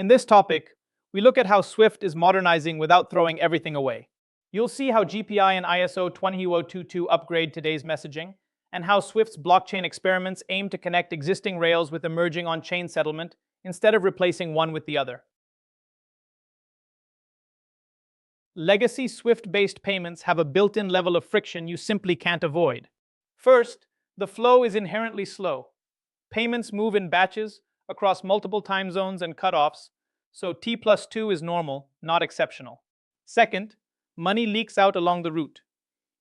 In this topic, we look at how Swift is modernizing without throwing everything away. You'll see how GPI and ISO 20022 upgrade today's messaging, and how Swift's blockchain experiments aim to connect existing rails with emerging on-chain settlement instead of replacing one with the other. Legacy Swift-based payments have a built-in level of friction you simply can't avoid. First, the flow is inherently slow. Payments move in batches across multiple time zones and cutoffs, so T+2 is normal, not exceptional. Second, money leaks out along the route.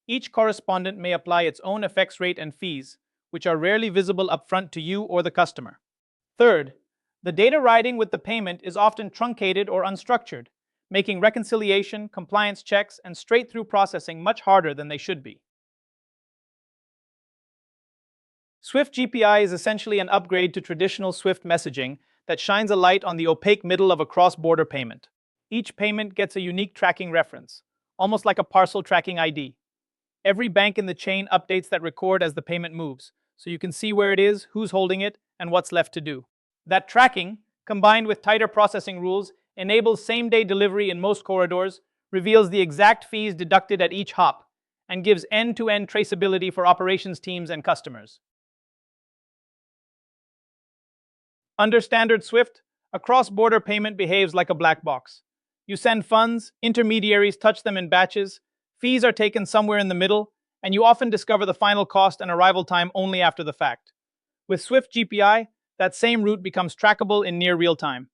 Each correspondent may apply its own FX rate and fees, which are rarely visible upfront to you or the customer. Third, the data riding with the payment is often truncated or unstructured, making reconciliation, compliance checks, and straight-through processing much harder than they should be. Swift GPI is essentially an upgrade to traditional Swift messaging that shines a light on the opaque middle of a cross-border payment. Each payment gets a unique tracking reference, almost like a parcel tracking ID. Every bank in the chain updates that record as the payment moves, so you can see where it is, who's holding it, and what's left to do. That tracking, combined with tighter processing rules, enables same-day delivery in most corridors, reveals the exact fees deducted at each hop, and gives end-to-end traceability for operations teams and customers. Under standard Swift, a cross-border payment behaves like a black box. You send funds, intermediaries touch them in batches, fees are taken somewhere in the middle, and you often discover the final cost and arrival time only after the fact. With Swift GPI, that same route becomes trackable in near real time.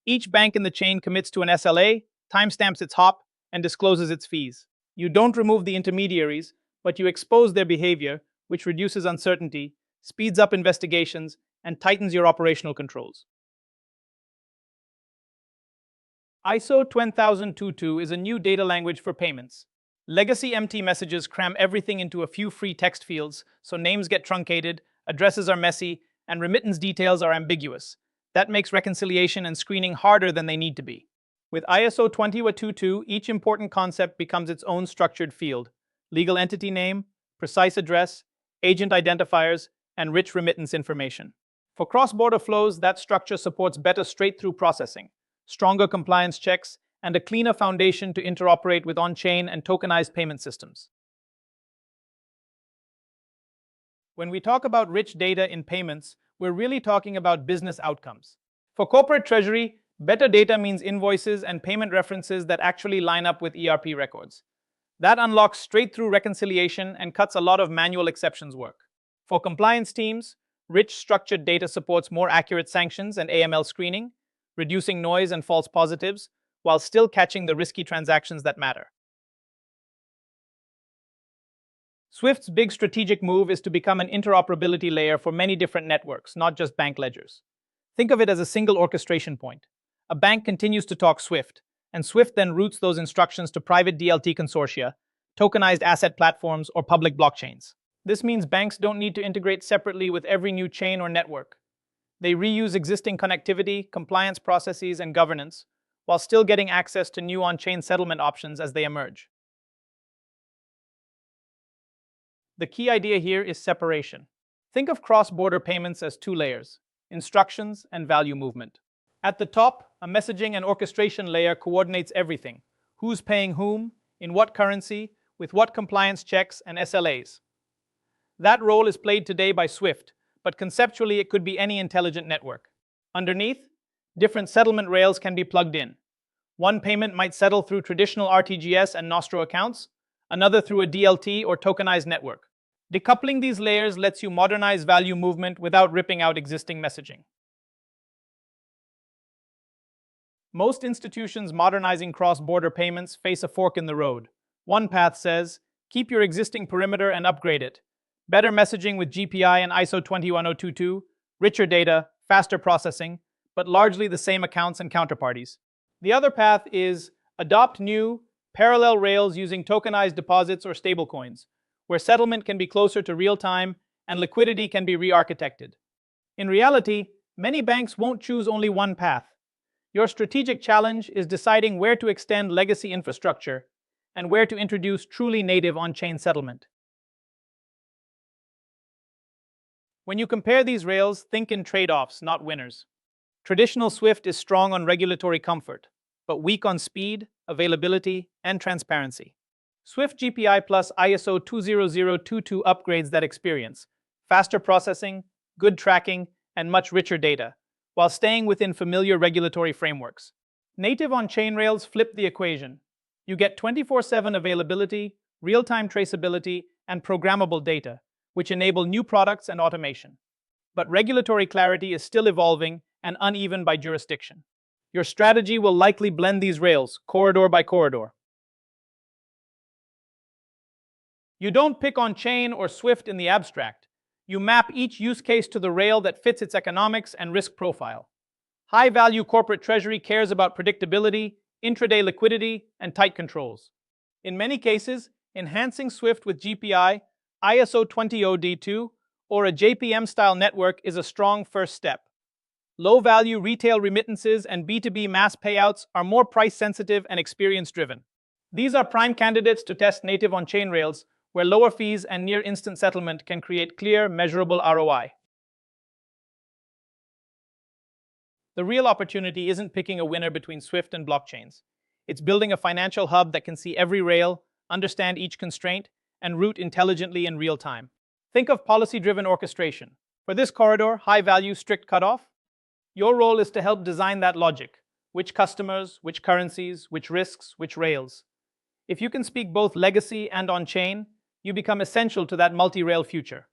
Each bank in the chain commits to an SLA, timestamps its hop, and discloses its fees. You don't remove the intermediaries, but you expose their behavior, which reduces uncertainty, speeds up investigations, and tightens your operational controls. ISO 20022 is a new data language for payments. Legacy empty messages cram everything into a few free text fields, so names get truncated, addresses are messy, and remittance details are ambiguous. That makes reconciliation and screening harder than they need to be. With ISO 20022, each important concept becomes its own structured field: legal entity name, precise address, agent identifiers, and rich remittance information. For cross-border flows, that structure supports better straight-through processing, stronger compliance checks, and a cleaner foundation to interoperate with on-chain and tokenized payment systems. When we talk about rich data in payments, we're really talking about business outcomes. For corporate treasury, better data means invoices and payment references that actually line up with ERP records. That unlocks straight-through reconciliation and cuts a lot of manual exceptions work. For compliance teams, rich structured data supports more accurate sanctions and AML screening, reducing noise and false positives, while still catching the risky transactions that matter. Swift's big strategic move is to become an interoperability layer for many different networks, not just bank ledgers. Think of it as a single orchestration point. A bank continues to talk Swift, and Swift then routes those instructions to private DLT consortia, tokenized asset platforms, or public blockchains. This means banks don't need to integrate separately with every new chain or network. They reuse existing connectivity, compliance processes, and governance, while still getting access to new on-chain settlement options as they emerge. The key idea here is separation. Think of cross-border payments as two layers: instructions and value movement. At the top, a messaging and orchestration layer coordinates everything: who's paying whom, in what currency, with what compliance checks and SLAs. That role is played today by Swift, but conceptually it could be any intelligent network. Underneath, different settlement rails can be plugged in. One payment might settle through traditional RTGS and Nostro accounts, another through a DLT or tokenized network. Decoupling these layers lets you modernize value movement without ripping out existing messaging. Most institutions modernizing cross-border payments face a fork in the road. One path says, keep your existing perimeter and upgrade it. Better messaging with GPI and ISO 20022, richer data, faster processing, but largely the same accounts and counterparties. The other path is adopt new, parallel rails using tokenized deposits or stablecoins, where settlement can be closer to real time and liquidity can be re-architected. In reality, many banks won't choose only one path. Your strategic challenge is deciding where to extend legacy infrastructure and where to introduce truly native on-chain settlement. When you compare these rails, think in trade-offs, not winners. Traditional Swift is strong on regulatory comfort, but weak on speed, availability, and transparency. Swift GPI plus ISO 20022 upgrades that experience: faster processing, good tracking, and much richer data, while staying within familiar regulatory frameworks. Native on-chain rails flip the equation. You get 24/7 availability, real-time traceability, and programmable data, which enable new products and automation. But regulatory clarity is still evolving and uneven by jurisdiction. Your strategy will likely blend these rails, corridor by corridor. You don't pick on-chain or Swift in the abstract. You map each use case to the rail that fits its economics and risk profile. High-value corporate treasury cares about predictability, intraday liquidity, and tight controls. In many cases, enhancing Swift with GPI, ISO 200D2, or a JPM-style network is a strong first step. Low-value retail remittances and B2B mass payouts are more price-sensitive and experience-driven. These are prime candidates to test native on-chain rails, where lower fees and near-instant settlement can create clear, measurable ROI. The real opportunity isn't picking a winner between Swift and blockchains. It's building a financial hub that can see every rail, understand each constraint, and route intelligently in real time. Think of policy-driven orchestration. For this corridor, high-value, strict cutoff, your role is to help design that logic. Which customers, which currencies, which risks, which rails. If you can speak both legacy and on-chain, you become essential to that multi-rail future.